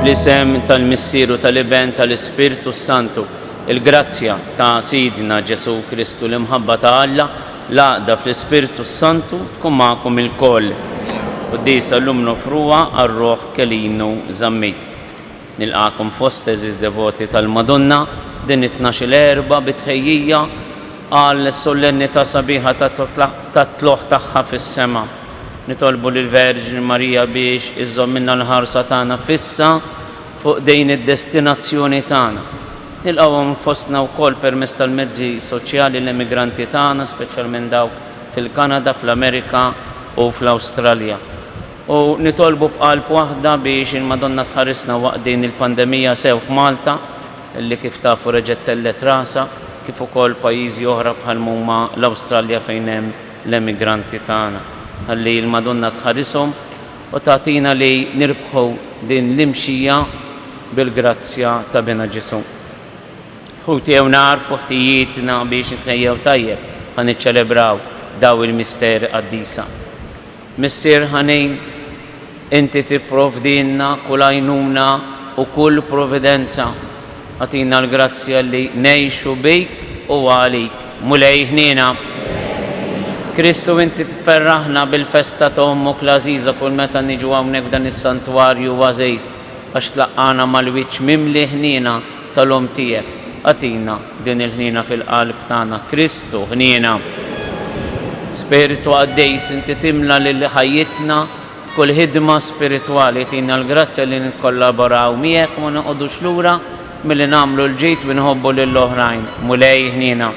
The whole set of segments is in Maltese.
Bl-isem tal-Missieru tal-Iben tal-Ispirtu Santu, il-grazzja ta' Sidna Ġesu Kristu l-imħabba ta' Alla, l-għaqda fl-Ispirtu Santu tkun magħkom il-koll. Qudiesa llum nofruha għar-Ruħ kelinu żammit. Nilqakom fost eżiż devoti tal-Madonna din it-12 bitħejjija għal solennità sabiħa tat-tluħ tagħha fis-sema. Nitolbu lill-Verġin Marija biex iżommilna l-ħarsa tagħna fissa fuq dejn id-destinazzjoni tagħna. Nilqawhom fostna wkoll permezz tal-mezzi soċjali l-immigranti tagħna, speċjalment dawk fil-Kanada, fl-Amerika u fl-Awstralja. U nitolbu b'qalb waħda biex il-Madonna tħarisna waqt din il-pandemija sew f'Malta, illi kif tafu reġgħet tellet rasa, kif ukoll pajjiżi oħra bħal huma l-Awstralja fejn hemm l-immigranti tagħna. Ħalli l-Madonna tħarishom u tagħtina li nirbħu din l-imxija bil-grazzja ta' Bena Ġesu. Ħutijew narfu ħtijietna biex nitħejjew tajjeb ħan niċċelebraw daw il-misteri qaddisa. Missier ħanejn, inti tipprovdilna kull għajnuna u kull provvidenza. Għatina l-grazzja li ngħixu bik u għalik mulej ħniena. Kristu, inti tferraħna bil-festa ta' Ommok l-Għażiża kull meta niġu hawnhekk f'dan is-santwarju għażejż għax tlaqqana mal-wiċċ mimli ħniena tal-Omm tiegħek. Għatina din il-ħniena fil-qalb tagħna. Kristu ħniena. Spiritu għaddejs, inti timla lil ħajjitna kull ħidma spiritwali, tina l-grazzja li nikkollaboraw miegħek ma noqogħdux lura milli nagħmlu l-ġid u nħobbu lill-oħrajn. Mulej ħniena.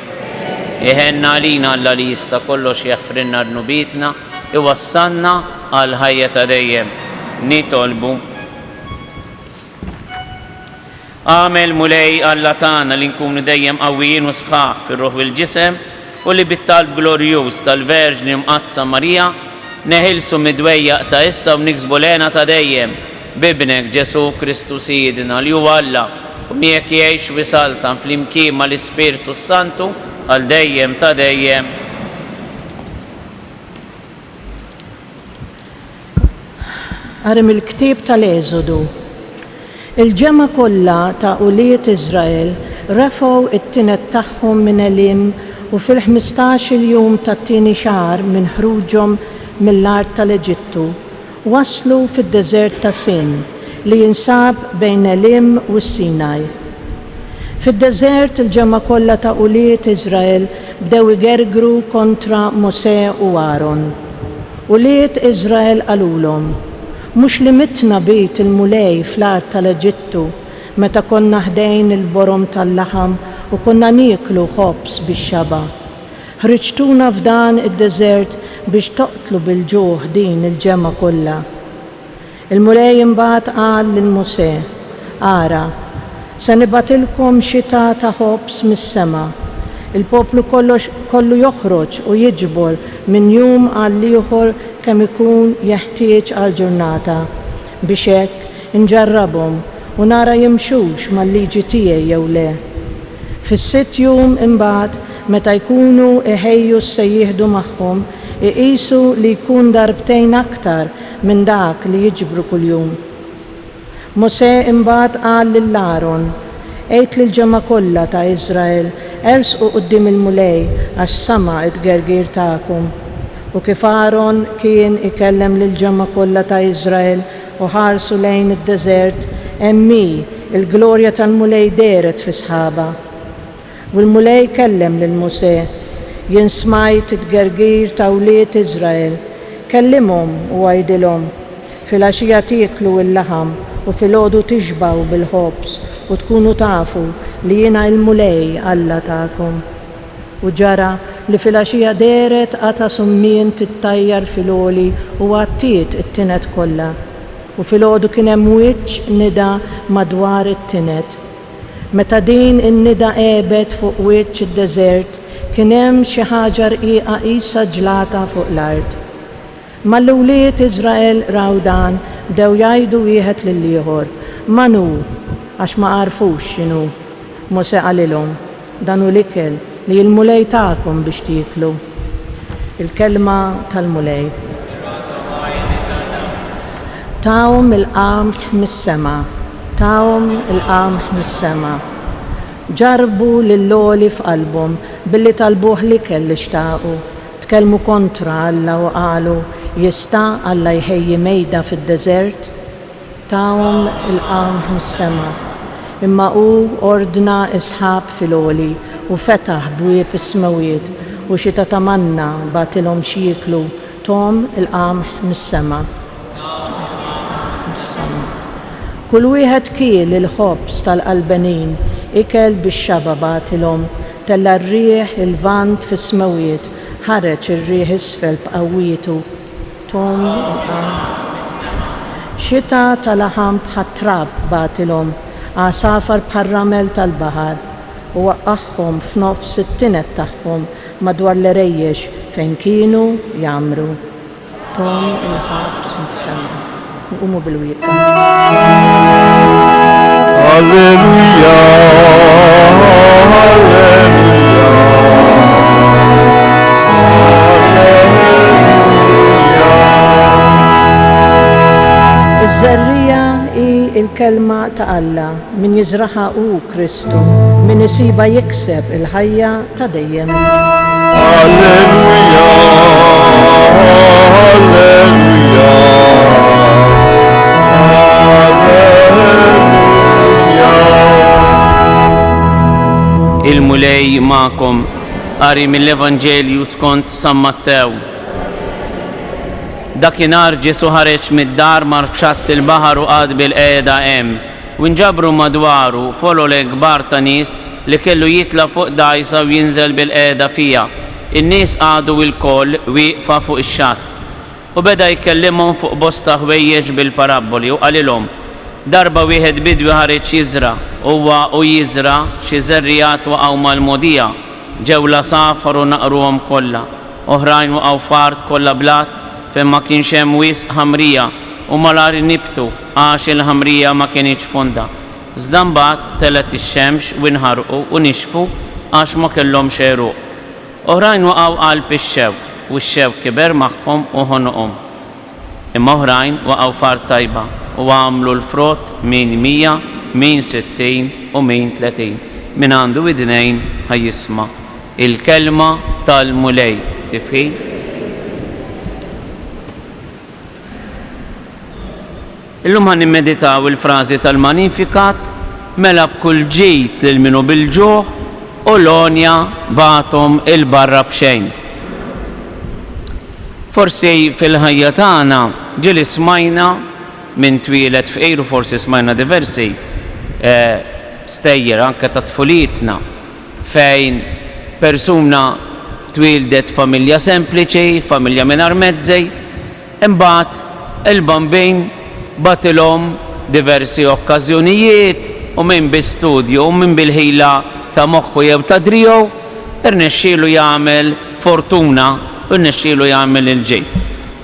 Iħenna għalina Alla li jista' kollox jaħfrinna rnubitna, iwassalna għal ħajja ta' dejjem. Nitolbu. Għamel mulej Alla tagħna li nkunu dejjem qawwijin u sħaħ fir-ruħ u l-ġisem u li bit-talb glorjuż tal-Verġni Mqazza Marija neħilsu midwejjaq ta' issa u niksbu lena ta' dejjem bibnek Ġesu Kristu Sidna li huwa Alla u miegħek jgħix wisaltan flimkien mal-Ispirtu Santu għal dejjem ta' dejjem. Għarim il-ktib tal-Eżodu. Il-ġemma kollha ta' uliet Iżrael refgħu it-tinet tagħhom minn Elim u fil-15 jum tat-tieni xahar minn ħruġhom mill-art tal-Eġittu waslu fid-deżert ta' Sin li jinsab bejn Elim u s-Sinaj. Fid-deżert il-ġemma kollha ta' uliet Iżrael bdew igergru kontra Mosè u Aaron. Uliet Iżrael qalulhom: mhux li mitna bejt il-mulej fl-art tal-Eġittu meta konna ħdejn il-borom tal-laħam u konna nieklu ħobs bix-xaba. Ħriġtuna f'dan id-deżert biex toqtlu bil-ġuħ din il-ġemma kollha. Il-mulej imbagħad qal lil Mosè: ara, se nibatilkom xita ta' ħobs mis-sema. Il-poplu kollu joħroġ u jiġbor minn jum għal ieħor kemm ikun jeħtieġ għal ġurnata biex hekk inġarrabhom u nara jimxux mal-liġi tiegħi jew le. Fis-sitt jum imbagħad meta jkunu iħejju se jieħdu magħhom iqisu li jkun darbtejn aktar minn dak li jiġbru kuljum. Mosè imbagħad qal lil Aaron: għid lill-ġemma kollha ta' Iżrael ersqu quddiem il-mulej għax sama t-gergir tagħkom. U kif Aaron kien ikellem lill-ġemma kollha ta' Iżrael u ħarsu lejn id-deżert, emmi il-glorja tal-mulej deret fi sħaba. U l-mulej kellem lil Mosè: jien smajt it-gergir ta' uliet Iżrael, kellimhom u għajdilhom: fil-għaxija tieklu l-laħam u filgħodu tixbaw bil-ħobs u tkunu tafu li jiena il-mulej Alla tagħkom. U ġara li fil-għaxija deret għata summien tittajjar fil-għoli u għattiet it-tinet kollha. U filgħodu kien hemm wiċċ nida madwar it-tinet. Meta din in-nida qebet fuq wiċċ id-deżert kien hemm xi ħaġa rqiqa qisha ġlata fuq l-art. Mal-uliet Iżrael raw dan bdew jgħidu wieħed lill-ieħor: manu, għax ma għarfux x'inhu. Mosè qalilhom: dan hu l-ikel li l-mulej tagħkom biex tieklu. Il-kelma tal-mulej. Tawhom il-qamħ mis-sema tawhom il-qamħ mis-sema. Ġarbu lill-loli f'qalbhom billi talbuh l-ikel li xtaqu. Tkellmu kontra Alla u qalu jista' Alla jħejji mejda fid-deżert. Tawhom il-qamħ mis-sema. Imma hu ordna isħab fil-oli u fetaħ bwieb is-smawiet u xi ta' manna batilhom xi jieklu tom il-qamħ mis-sema. Kull wieħed kiel il-ħobs tal-qalbenin ikel bix-xaba batilhom tella r-rieħ il-vant fis-smawiet ħareġ ir-rieħ isfel b'qawwietu tom il-qamħ. Xita tal-laħam bħat-trab batilhom għasafar bħar-ramel tal-baħar u waqqagħhom f'nofs it-tinet tagħhom madwar l-rejjex fejn kienu jagħmru. Tom il-ħabs mis-sema. Nqumu bil-wieqfa. Alleluja, alleluja, alleluja. Iż-żerrija hi il-kelma ta' Alla min jiżraħha hu Kristu, min isiba jikseb il-ħajja ta' dejjem. Alleluja, alleluja, alleluja. Il-mulej ma'kom qari mill-Evanġelju skont San Mattew. Dakinhar Ġesu ħareġ mid-dar mar fxatt il-baħar u qgħad bil-qiegħda hemm u nġabru madwaru folole kbar ta' nies li kellu jitla fuq dgħajsa u jinżel bil-qiegħda fiha. In-nies qagħdu l-koll wieqfa fuq ix-xatt u beda jkellimhom fuq bosta ħwejjeġ bil-parabboli u qalilhom darba wieħed bidwi ħareġ jiżra huwa u jiżra xi żerrijat waqgħu mal-mogħdija ġew la safaru naqruhom kollha, oħrajn waqgħu fart kollha blat fejn ma kienx hemm wisq ħamrija u malar nibtu għax il-ħamrija ma kienx fonda. Iżda mbagħad telet ix-xemx u nħarqu u nixfu għax ma kellhomx għeruq. Oħrajn waqgħu qalb ix-xewk u x-xewk kiber magħhom u ħonoqhom. Imma oħrajn waqgħu fart tajba u għamlu l-frott min 100, min 60 u min 30. Min għandu widnejn ħajjisma' il-kelma tal-mulej. Tifhim? Illum ħan nimmeditaw il-frażi tal-Magnificat mela b'kull ġid lil minu bil-ġuħ u l-onja batom il-barra b'xejn. Forsi fil-ħajja tagħna ġieli smajna minn twilet f'qejru forsi smajna diversi stejjer anke ta' tfulietna fejn persuna twildet familja sempliċi, familja mingħajr mezzi, imbagħad il-bambin batilhom diversi okkażjonijiet u minn bi-studju u minn bil-ħila ta' moħħu jew ta' driegħu irnexxielu jagħmel fortuna u rnexxielu jagħmel il-ġid.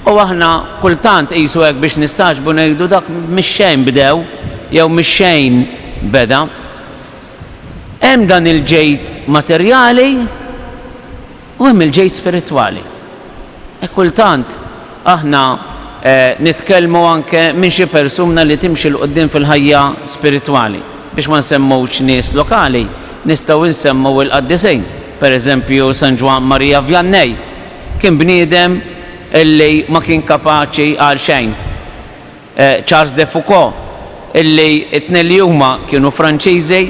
U aħna kultant qisu hekk biex nistaġbu ngħidu dak mix-xejn bdew jew mix-xejn beda. Hemm dan il-ġejt materjali u hemm il-ġejt spiritwali. E kultant aħna nitkellmu anke minn xi persuna li timxi l-qoddim fil-ħajja spiritwali. Biex ma nsemmewx nies lokali, nistgħu nsemmu il-qaddisejn. Pereżempju San Ġwan Marija Vjannej kien bniedem illi ma kien kapaċi għal xejn. Charles de Foucault illi it-tnejn li huma kienu Franċiżi.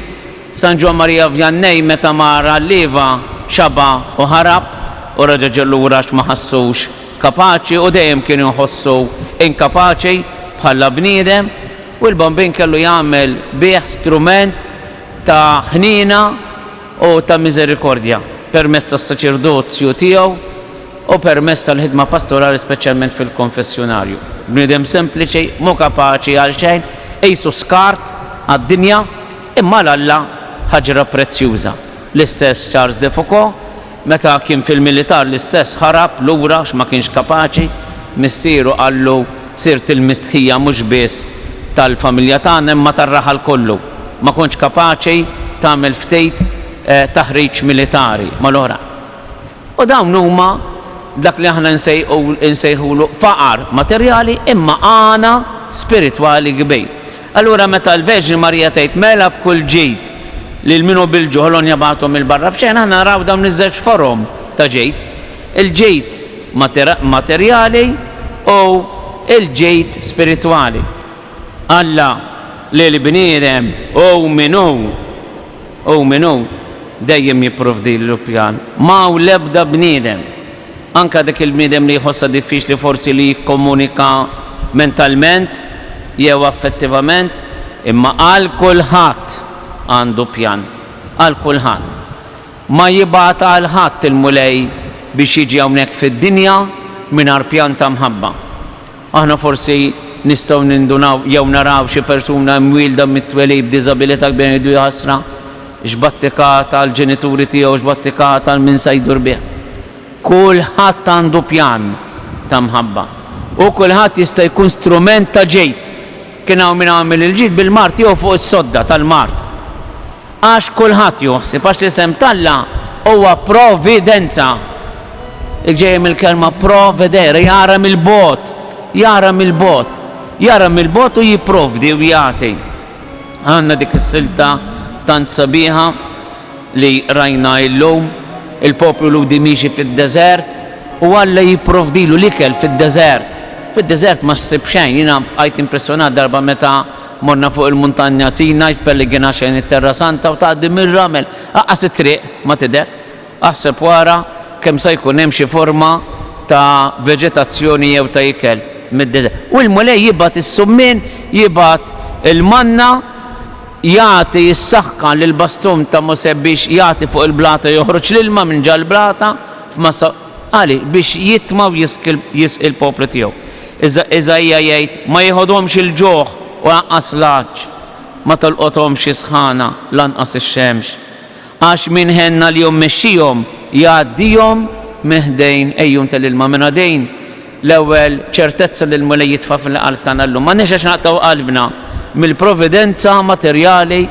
San Ġwan Marija Vjannej meta mara l-lieva xaba u ħarab u raġa' ġa lura ma ħassux kapaċi u dejjem kienu jħossu inkapaċi bħala bniedem u l-bambin kellu jagħmel bih strument ta' ħnina u ta' miżerikordja permezz tas-saċerdozju tiegħu u permezz tal-ħidma pastorali speċjalment fil-konfessjonarju. Bniedem sempliċi, mu kapaċi għal xejn, qisu skart għad-dinja imma l-Alla ħaġra prezzjuża. L-istess Charles de Foucault meta kien fil-militar l-istess ħarab lura x'ma kienx kapaċi, missieru qallu sirt il-mistħija mhux biss tal-familja tagħna imma tar-raħal kollu. Ma kontx kapaċi tagħmel ftit taħriġ militari mal-oħra. U dawn huma dak li aħna nsejħulu faqar materjali imma għana spiritwali kbir. Allura meta l-Verġin Marija tgħid mela b'kull ġejt lil minu bil-ġuħolon jabgħathom il-barra b'xejn aħna naraw dawn iż-żewġ forom ta' ġejt. Il-ġejt materjali u il-ġejt spiritwali. Alla lil bniedem u minnu dejjem jipprovdi l-pjan. Ma hu l-ebda bniedem. Anka dak il-bniedem li jħossha diffiċli forsi li jikkomunika mentalment jew affettivament, imma għal kulħadd għandu pjan. Għal kulħadd. Ma jibgħat għal ħadd il-mulej biex jiġi hawnhekk fid-dinja mingħajr pjan ta' mħabba. Aħna forsi nistgħu nindunaw jew naraw xi persuna mwilda mitwelej b'diżabilità kbir jdu jħassra x'battikata għall ġenituri tiegħu x'battikata għal min se jdur bih. Kulħadd għandu pjan ta' mħabba. U kulħadd jista' jkun strument ta' ġejt. Kien hawn min għamel il-ġid bil-mart jew fuq is-sodda tal-mart. Għax kulħadd joħsib għax l-isem Alla huwa providenza. Il-ġej mill-kelma provedere, jara mill-bot u jipprovdi u jagħti. Għandna dik is-silta tant sabiħa li rajna llum, il-popolu di miexi fid-deżert u Alla jipprovdilu l-ikel fid-deżert. Fid-deżert ma ssib xejn, jiena għajt impressjonat darba meta morna fuq il-muntanja Sinaj f'Pellegina xejn it-Terra Santa u tgħaddi mir-ramel. Aqqas it-triq ma tidher. Aħseb wara kemm se jkun hemm xi forma ta' veġetazzjoni jew ta' ikel mid-deżert. U l-mulej jibgħat is-summin, jibgħat il-manna, jagħti s-saħħa lil bastum ta' Mosè biex jagħti fuq il-blata joħroġ l-ilma minn ġal blata f'massa għali biex jitma' u jisqi l-poplu tiegħu. Iżajja jgħid ma jieħodhomx il-ġuħ u lanqas l-għaġġ, ma tolqothomx is-sħana lanqas ix-xemx. Għax min ħenna li mexxihom jgħaddihom meħdejn ejjun tal-ilma minn għadejn. L-ewwel ċertezza li l-mulej jitfa' fil-qalb tagħna llum. Ma nixex naqtaw qalbna mill-providenza materjali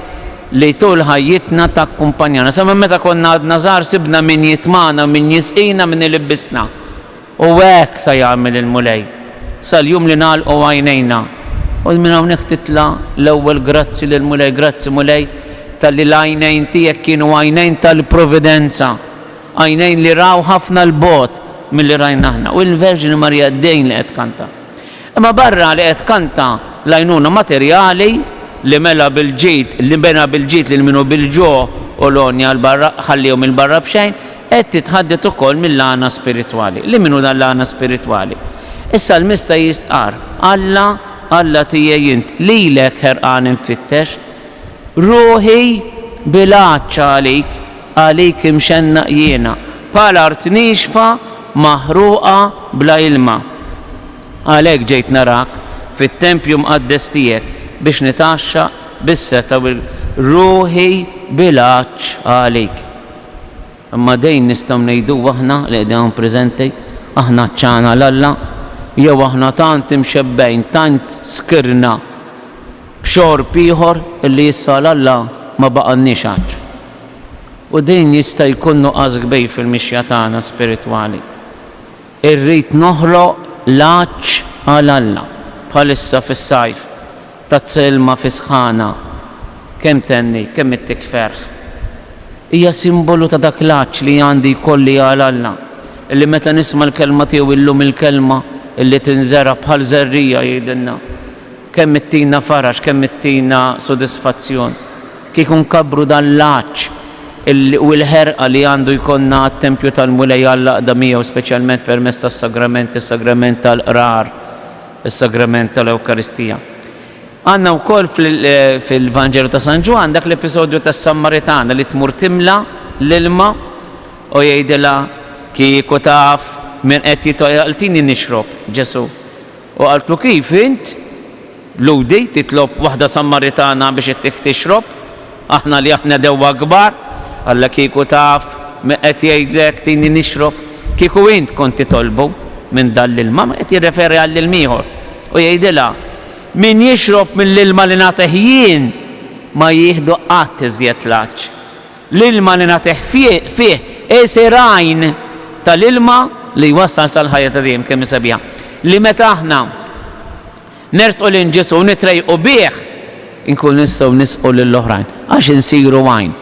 li tul ħajjitna takkumpanjana. Sa meta konna għadna żgħar sibna min jitmana, min jisqina, min ilibbisna. U hekk se jagħmel il-mulej. Sal-jum li nagħlqu għajnejna. U minn hawnhekk titla l-ewwel grazzi lil mulej, grazzi mulej tal-li l-għajnejn tiegħek kienu għajnejn tal-providenza. Għajnejn li raw ħafna l-bot mill-li rajna aħna. U l-Verġin Marija d-dejn li qed kanta. Imma barra li qed kanta l-għajnuna materjali li mela bil-ġid, li bena bil-ġid li minnu bil-ġuħ u l-onja l-barra ħallihom il-barra b'xejn, qed titħaddet ukoll mill-għana spiritwali. Li minnu dan l-għana spiritwali? Issa l-mista jistqar, Alla tiegħi int lilek ħerqan infittex, ruħi bilaċċa għalik imxennaq jiena, bħala art nixfa maħruqa bla ilma. Għalhekk ġejt narak fit-tempju mqaddes tiegħek biex nitaxxa bis-seta ruħi bilaċċ għalik. Imma dejn nistgħu ngħidu aħna li qegħdin preżenti aħna ċana l-Alla jew aħna tant imxebbejn, tant skirna b'xorb ieħor illi issa l-Alla ma baqanniex għaġġ. U din jista' jkun nuqqas kbir fil-mixja tagħna spiritwali. Irrid noħloq l-għaġġ għall-Alla bħalissa fis-sajf tat-selma fi sħana kemm tenni, kemm ittik ferħ. Hija simbolu ta' dak l-għaġġ li għandi jkolli għall-Alla illi meta nisma' l-kelma tiegħu illum il-kelma illi tinżera bħal żerrija jgħidilna kemm ittina farax, kemm ittina sodisfazzjon. Kieku nkabru dan l-għaġġ u l-ħerqa li għandu jkollna għat-tempju tal-mulej għall-laqda miegħu speċjalment permezz tas-sagrament, is-sagrament tal-qrar, is-sagrament tal-Ewkaristija. Għandna wkoll fil-Vanġelu ta' San Ġwan dak l-episodju tas-Sammaritana li tmur timla l-ilma u jgħidilha kieku taf min qed jitgħaltini nixrob Ġesu. U qaltlu kif int ludi titlob waħda Sammaritana biex ittik tixrob? Aħna li aħna dewwa kbar, Alla kieku taf min qed jgħidlek tini nixrob, kieku int kont titolbu minn dan l-ilma, ma qed jirreferi għall-ilm ieħor. U jgħidilha min jixrob mill-ilma li nagħtih jien ma jieħdu qatt iżjed l-għaġġ. L-ilma li nagħtih fih isirajn tal-ilma li jwassal sal-ħajja ta' dejjem kemm sabiħa. Li meta aħna nersqu lil Ġesu nitrejqu bih inkun nistgħu nisqu lill-oħrajn għax insiru għajn.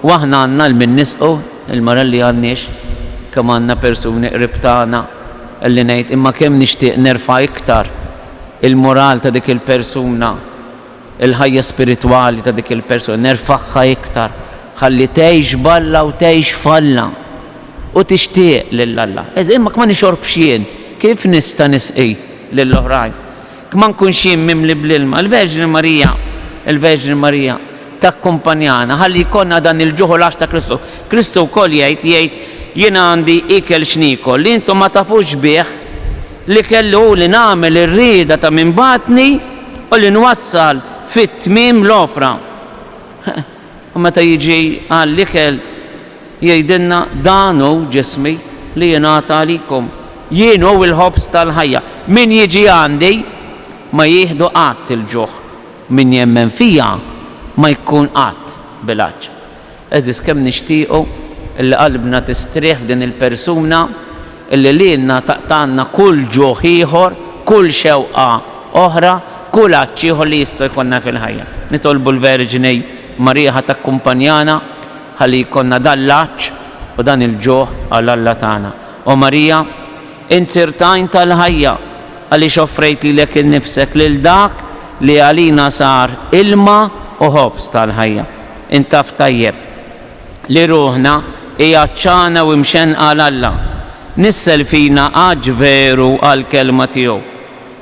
U aħna għandna l-min nisqu il-mara li għandniex kemm għandna persuni qrib tagħna li ngħid imma kemm nixtieq nerfa' iktar il-moral ta' dik il-persuna, il-ħajja spiritwali ta' dik il-persuna, nerfa'ha iktar, ħalli tgħix balla u tgħix falla u tixtieq lill-Alla. Imma kma nixorbx jien, kif nista' nisqi lill-oħrajn? Kma nkunx jien mimli bl-ilma. Il-Verġni Marija takkumpanjana ħalli jkollna dan il-ġuħu l-għax ta' Kristu. Kristu wkoll jgħid jiena għandi ikel xnikol li intom ma tafux bih li kellu li nagħmel ir-rieda ta' min batni u li nwassal fit-tmiem l-opra. U meta jiġi għall-ikel jgħidilna dan hu ġismi li jingħata għalikom. Jien hu l-ħobs tal-ħajja. Min jiġi għandi ma jieħdu qatt il-ġuħ. Min jemmen fija ma jkun qatt bil-għaġġ. Eżis kemm nixtiequ illi qalbna tistrieħ f'din il-persuna illi lilna taqtanna kull ġuħ ieħor, kull xewqa oħra, kull għaġġ ieħor li jista' jkollna fil-ħajja. Nitolbu l-Verġni Marija ħadd takkumpanjana ħalli jkollna dan l-għaġġ u dan il-ġuħ għall-Alla tagħna. U Marija, insirtajn tal-ħajja għaliex offrejt lilek innifsek lil dak li għalina sar ilma u ħobs tal-ħajja. Intaf tajjeb li ruħna hija ċana u mxenqa għall-Alla. Nissel fina għaġ veru għall-kelma tiegħu.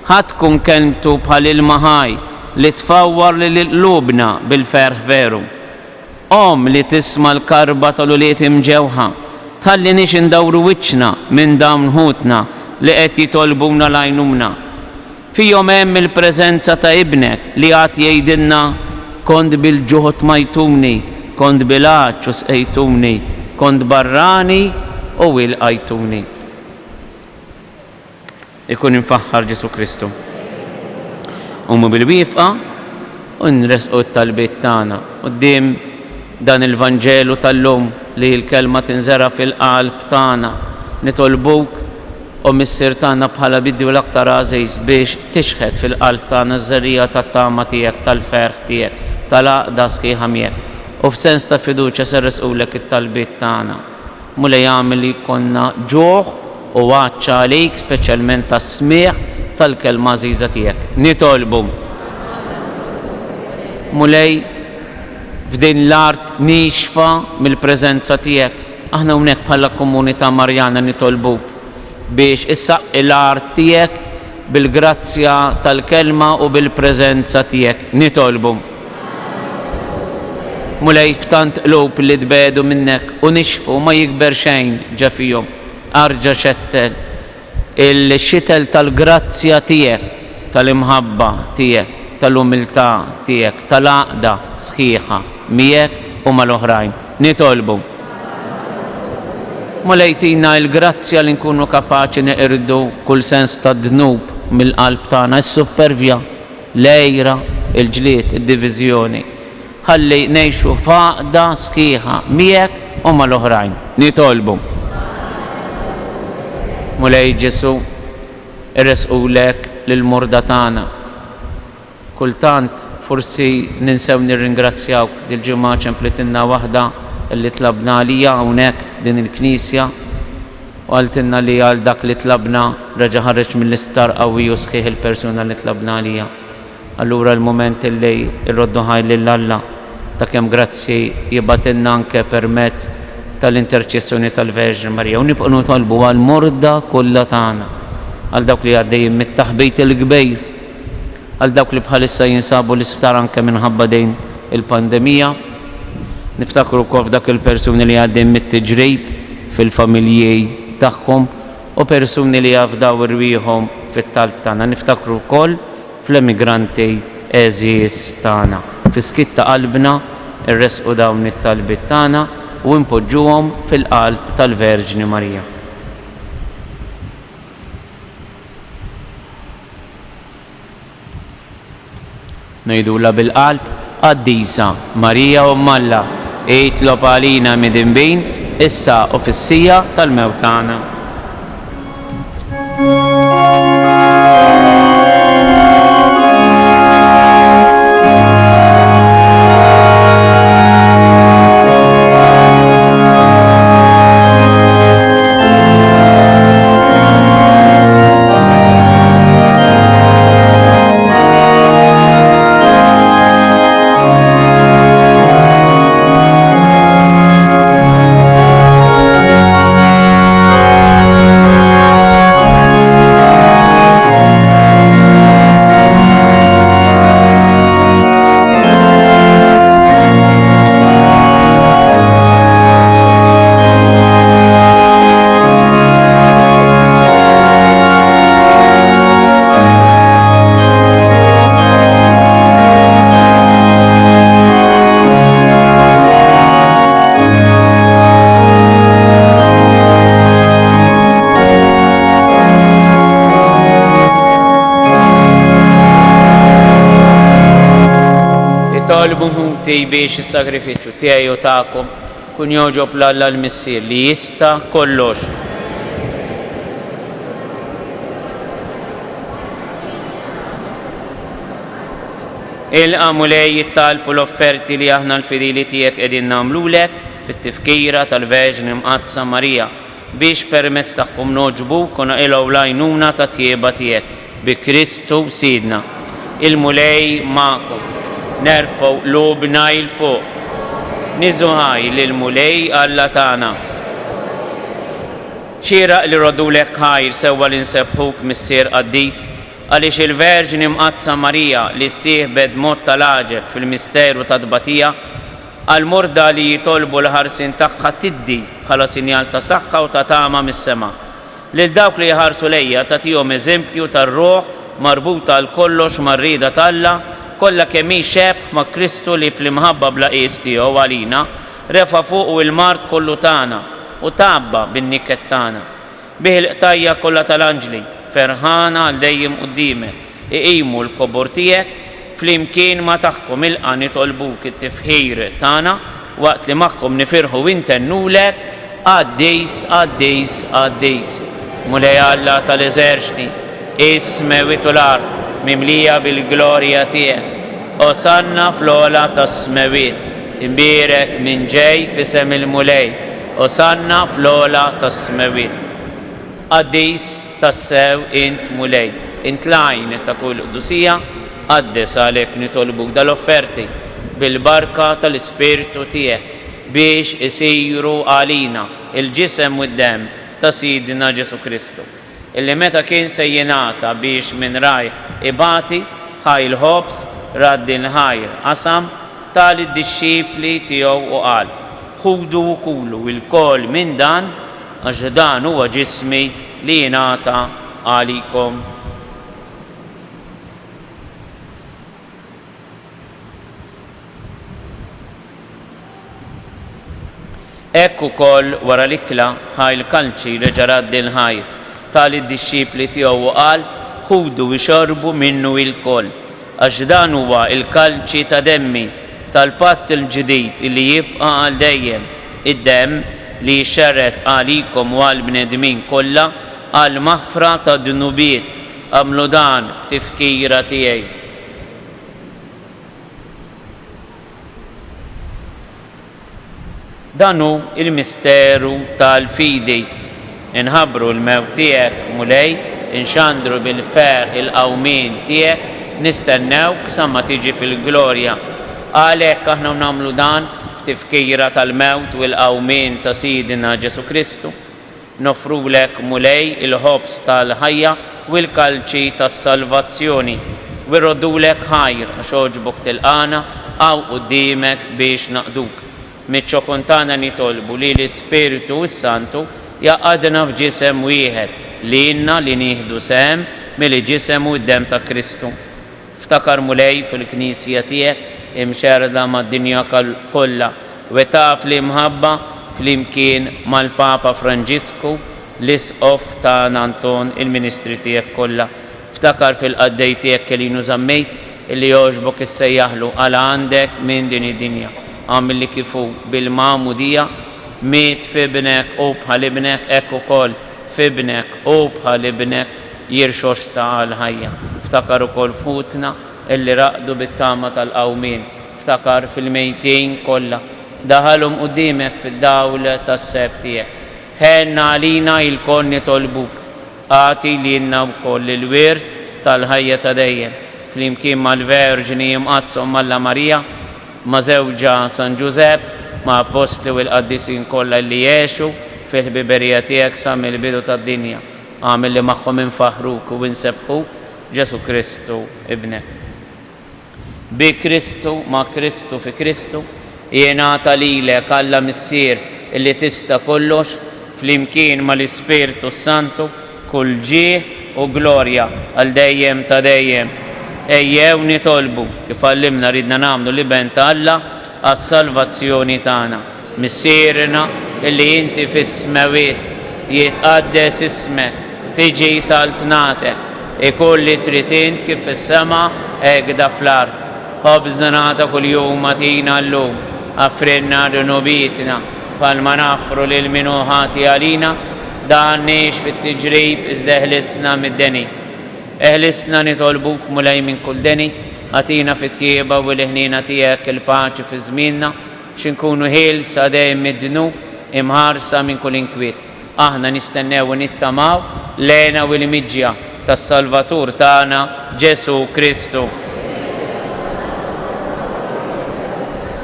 Ħadd tkun kelmtu bħal ilma ħaj li tfawwar lil qlubna bil-ferħ veru. Li tisma' l-karba tal-uliet imġewħa, tħallinix indawru wiċċna minn dawn ħutna li qed jitolbuna lajnuna. Fihom hemm il-preżenza ta' ibnek li għad jgħidilna kont bil-ġuħ tmajtuni, kont bil-għaġġ u sqejtuni, kont barrani u ilqajtuni. Ikun infaħħar Ġesu Kristu. Umu bil-wifqa u nresqu t-talbiet tagħna quddiem dan il-Vanġelu tal-lum li l-kelma tinżera fil-qalb tagħna. Nitolbuk u missier tagħna bħala biddi u l-aktar għażiż biex tixħed fil-qalb tagħna ż-żerrija tat-tama tiegħek, tal-ferħ tiegħek, tal-għaqda sħiħa miegħek. U f'sens ta' fiduċja se nresqulek it-talbiet tagħna. Mulej jagħmel li jkollna ġuħ u għaġġ għalik speċjalment tas-smigħ tal-kelma għażiża tiegħek. Nitolbu mulej f'din l-art nixfa mill-preżenza tiegħek. Aħna hawnhekk bħala komunità Marjana nitolbuk biex issaqqi l-art tiegħek bil-grazzja tal-kelma u bil-preżenza tiegħek. Nitolbu mulej f'tant qlub li tbedu minnek u nixfu ma jikber xejn ġa fihom. Arġa xettel il-xitel tal-grazzja tiegħek, tal-imħabba tiegħek, tal-umiltà tiegħek, tal-għaqda sħiħa miegħek u mal-oħrajn. Nitolbu mulejtina il-grazzja li nkunu kapaċi neqirdu kull sens ta' dnub mill-qalb tagħna, is-supervja, l-ejra, il-ġlied, id-diviżjoni. Ħalli ngħixu f'għaqda sħiħa miegħek u mal-oħrajn. Nitolbu mulej Ġesu irresqulek lill-murda tagħna. Kultant forsi ninsew nirringrazzjawk dil-ġimgħa ċemplitilna waħda li tlabna għalija hawnhekk din il-Knisja u għaltilna li għal dak li tlabna reġa' ħareġ mill-isptar qawwi u sħiħ il-persuna li tlabna għalija. Allura l-mument li rroddu ħaj lill-Alla ta' kemm grazzi jibatilna anke permezz tal-interċessjoni tal-Verġni Marija. U nibqgħu nitolbu għall-murda kollha tagħna, għal dawk li għaddejjin mit-taħbejt il-kbejr, għal dawk li bħalissa jinsabu l-isptar anke minħabba dejn il-pandemija. Niftakru wkoll f'dak il-persuni li għaddejjin mit-tiġrib fil-familji tagħhom u persuni li jafdaw irwieħhom fit-talb tagħna. Niftakru wkoll fl-emigranti eżies tagħna. Fi-skitt ta' qalbna irresqu dawn it-talbiet tagħna u impoġġuhom fil-qalb tal-Verġni Marija. Ngħidula bil-qalb Qaddisa Marija Umm Alla itlob għalina midinbin issa u fis-sija tal-mewt tagħna. tolbu ħuti biex is-sagrifiċċju tiegħi u tagħkom kun joġob l-Alla l-Missier li jista' kollox. Il-qamulej jittalbu l-offerti li aħna l-fidili tiegħek qegħdin nagħmlulek fit-tifkira tal-Verġni Mqaddsa Marija biex permezz tagħhom noġbuk u naqilgħu l-għajnuna ta' tjieba tiegħek bi Kristu Sidna. Il-mulej magħkom, nerfgħu qlubna il fuq. Niżuħaj lill-mulej Alla tagħna. Xieraq li rodulek ħajr sewwa li nsebħuk missier qaddis għaliex il-Verġni Mqaddsa Marija li ssieħbet mod tal-għaġeb fil-misteru ta' tbatija għal-murda li jitolbu l-ħarsin tagħha tiddi bħala sinjal ta' saħħa u ta' tama mis-sema. Lil dawk li jħarsu lejja tagħtihom eżempju tar-ruħ marbuta għal kollox mar-rieda tal-Alla kollha kemm hi xebħ ma' Kristu li fl-imħabba bla qies tiegħu għalina refa' fuqu il-mart kollu tagħna u tabba bin-nikket tagħna. Bih il-qtajja kollha tal-anġli ferħana għal dejjem qudiemek iqimu l-kobor tiegħek flimkien ma tagħhom ilqa' nitolbuk it-tifħir tagħna waqt li magħhom nifirħu intennulek għaddejs għaddejs għaddejs. Mulej Alla tal-eżerċiti, ismewit u l-art mimlija bil-glorja tiegħek. Osanna fl-ola tas-smewiet, imbierek minn ġej fisem il-mulej. Osanna fl-ola tas-smewiet. Għaddejs tassew int mulej, int lajn ta' kull qdusija, għaddes għalek nitolbuk dal-offerti bil-barka tal-Ispirtu tiegħek biex isiru għalina il-ġisem u d-dem ta' Sidna Ġesu Kristu, illi meta kien sejjenata biex minn rajh ibati ħajl ħobs raddi l-ħajr qasam tal-disċipli tiegħu u qal: ħudu u kulu il-kol minn dan għax dan huwa ġismi li jingħata għalikom. Ekk ukoll wara l-ikla ħajl kalċi reġa' raddi l-ħajr tal-disċipli tiegħu u qal: ħudu ixorbu minnu il-koll għax dan huwa il-kalċi ta' demmi tal-patt il-ġdid li jibqa' għal dejjem, id-demm li jxerret għalikom u għal-bnedmin kollha għal maħfra ta' dnubiet. Għamlu dan b'tifkira tiegħi. Dan hu il-misteru tal-fidi. Inħabbru l-mewt tiegħek mulej, inxandru bil-ferħ il-qawmien tiegħek, nistennewk sa ma tiġi fil-glorja. Għalhekk aħna nagħmlu dan b'tifkira tal-mewt u l-qawmien ta' Sidna Ġesu Kristu. Nofrulek mulej il-ħobs tal-ħajja u l-kalċi tas-salvazzjoni. Wirrodulek ħajr għax oġbok tilqana għaw quddiemek biex naqduk. Miċ-ċokuntana nitolbu li l-Ispiritu s-Santu jaqadna f'ġisem wieħed li inna li nieħdu sehem mill-ġisem u d-dem ta' Kristu. Ftakar mulej fil-Knisja tiegħek imxerda mad-dinja kollha u taf li mħabba flimkien mal-Papa Franġisku l-isqof ta' Anton il-Ministri tiegħek kollha. Ftakar fil-qaddej tiegħek kelli żammejt illi jogħġbok issejjaħlu għal għandek minn din id-dinja. Għamilli kifu bil-mamudija miet fibnek u bħal ibnek hekk ukoll fibnek u bħal ibnek jirxoxta għal-ħajja. Ftakar ukoll futna illi raqdu bit-tama tal-qawmien. Ftakar fil-mejtin kollha daħalhom quddiemek fid-dawla tas-seb tiegħek. Ħenna għalina il-kol nitolbuk. Għati lilna wkoll il-wirt tal-ħajja ta' dejjem flimkien mal-Verġni Mqaddsa Alla Marija ma' żewġa San Giuseppe ma' apostli u l-qaddisin kollha li jgħixu fil-ħbiberija tiegħek sa mill-bidu tad-dinja. Għamil li magħhom infaħruk u nsebħuk Ġesu Kristu ibnek. Bi Kristu ma' Kristu fi Kristu jingħata lilek Alla Missier illi tista' kollox flimkien mal-Ispirtu Santu kull ġieħ u glorja għal dejjem ta' dejjem. Ejjew nitolbu kif għallimna ridna nagħmlu li ben ta' Alla għas-salvazzjoni tagħna. Missierna illi inti fis-smawiet jitqaddes ismek, tiġi saltnatek, ikolli trid int kif fis-sema hekk da fl-ard. خبزنا كل يوم أعطينا اللوم أفرنا ذنوبنا فالما نغفر للمنوحات علينا دعنيش في التجريب إذ أهلسنا من الدني أهلسنا نطلبوك ملاي من كل دني أتينا في تيبة والهنينا تياك الباش في زميننا شنكونوا هيل سادايم مدنو امهارسا من كل انكويت احنا نستناو ونتماو لنا والمجيا تالسالفاتور تانا جيسو كريستو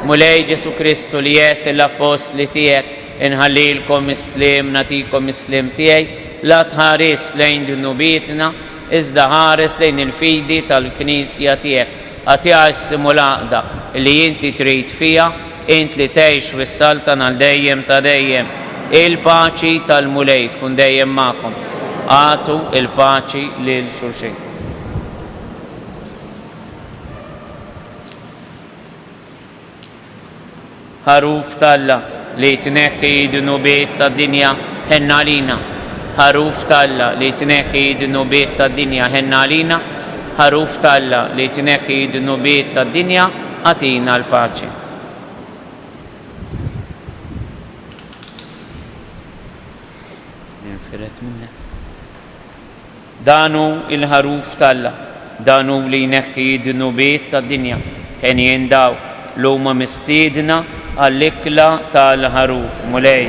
مولاي جيسو كريستو ليات الأبوستل تياك انهليلكم مسلم نتيكم مسلم تياي لا تهارس لين ذنوبيتنا إذا هارس لين الفيدي تالكنيسيا تياك أتيا استمولادا اللي انت تريد فيها انت اللي تعيش والسلطنة الدايم تدايم الباچي تالمولاي تكون دايم معكم آتوا الباچي للشرشين حروف تالا لتنخي ذنوبات الدنيا هن علينا حروف تالا لتنخي ذنوبات الدنيا هن علينا حروف تالا لتنخي ذنوبات الدنيا أتينا الباچي دانو الحروف تالا دانو لينكي ذنوبات الدنيا هن ينداو لو ما مستيدنا الإكلا تال حروف مولاي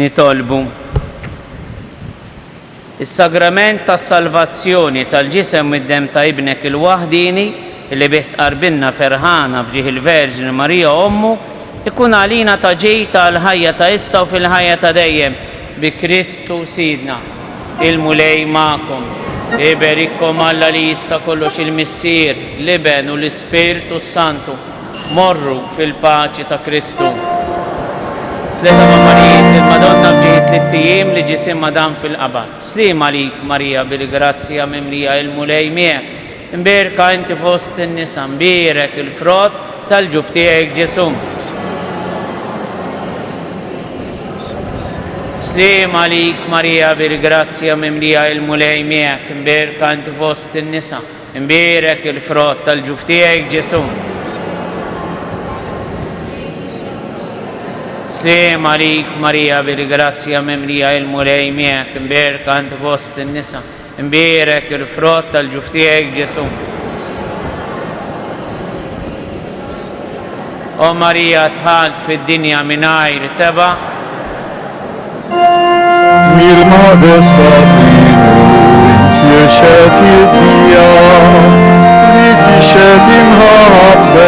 nitolbu. Is-sagrament tas-salvazzjoni tal-ġisem u d-dem ta' ibnek il-waħdini li bih tqarbilna ferħana fġieħ il-Verġni Marija Ommu ikun għalina ta' ġejta l-ħajja ta' issa u fil-ħajja ta' dejjem bi Kristu Sidna. Il-mulej ma'kom, iberikkom Alla li jista' kollox il-Missier, l-Iben u l-Ispirtu Santu. Morru fil-paċi ta' Kristu. Tleta ma' Marijiet il-Madonna fġieħ tlittijiem li ġisim madam fil-qabal. Slim għalik Marija bil-grazzja mimlija il-mulej miegħek. Imbirka inti fost in-nisa, mbirek il-frott tal-ġuf tiegħek Ġesu. Slim għalik Marija bil-grazzja mimlija il-mulej miegħek. Imbirka inti fost in-nisa, imbirek il-frott tal-ġuf tiegħek Ġesu. Slim għalik Marija bil-grazzja mimlija il-mulej miegħek. Imbirka inti fost in-nisa, imbirek il-frott tal-ġuf tiegħek Ġesu. O Marija tħalt fid-dinja mingħajr teba, Mir modesta vino in fiesceti dia, li tisceti imħabte